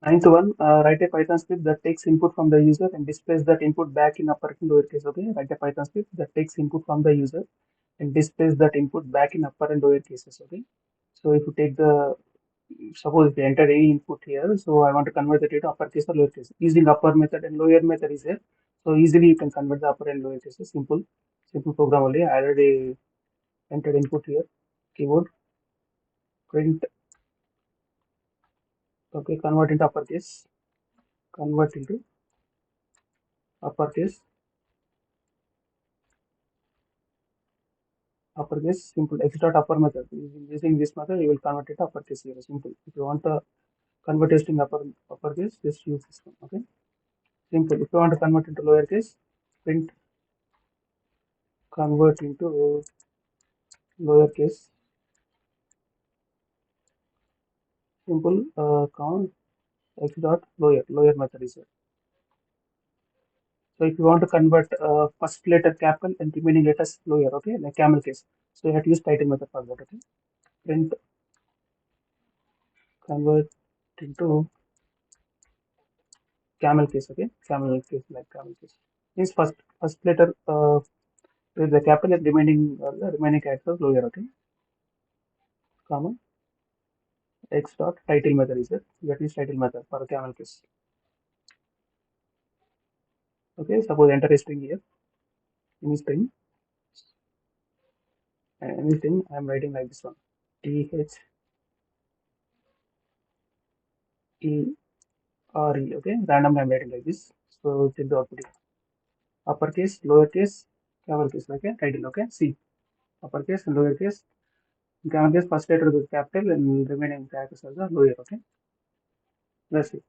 9 to 1, write a Python script that takes input from the user and displays that input back in upper and lowercase. Okay, write a Python script that takes input from the user and displays that input back in upper and lower cases. Okay, so if you take the suppose if you enter any input here, so I want to convert that into uppercase or lowercase. Using upper method and lower method is there, so easily you can convert the upper and lower cases. Simple program only. I already entered input here. Keyboard print. Okay, convert into uppercase. Convert into uppercase. Uppercase simple x dot upper method. Using this method, you will convert it to uppercase here. Simple. If you want to convert it in uppercase, just use this one. Okay. Simple. If you want to convert into lowercase, print convert into lowercase. Simple. Count x dot lower method is here. So if you want to convert first letter capital and remaining letters lower, okay, like camel case. So you have to use title method for that. Okay. Print convert into camel case. Okay. Camel case like camel case. Means first letter with the capital and remaining characters lower. Okay. Comma x dot title method is here. You have to use title method for a camel case. Okay. Suppose enter a string here. Any string. And any string I am writing like this one. T H E R E. Okay. Random I am writing like this. So check the output. Uppercase, lowercase, camel case. Okay. Title. Okay. See. Uppercase and lowercase. Camel case first letter with capital and remaining characters are the lower. Okay. That's it.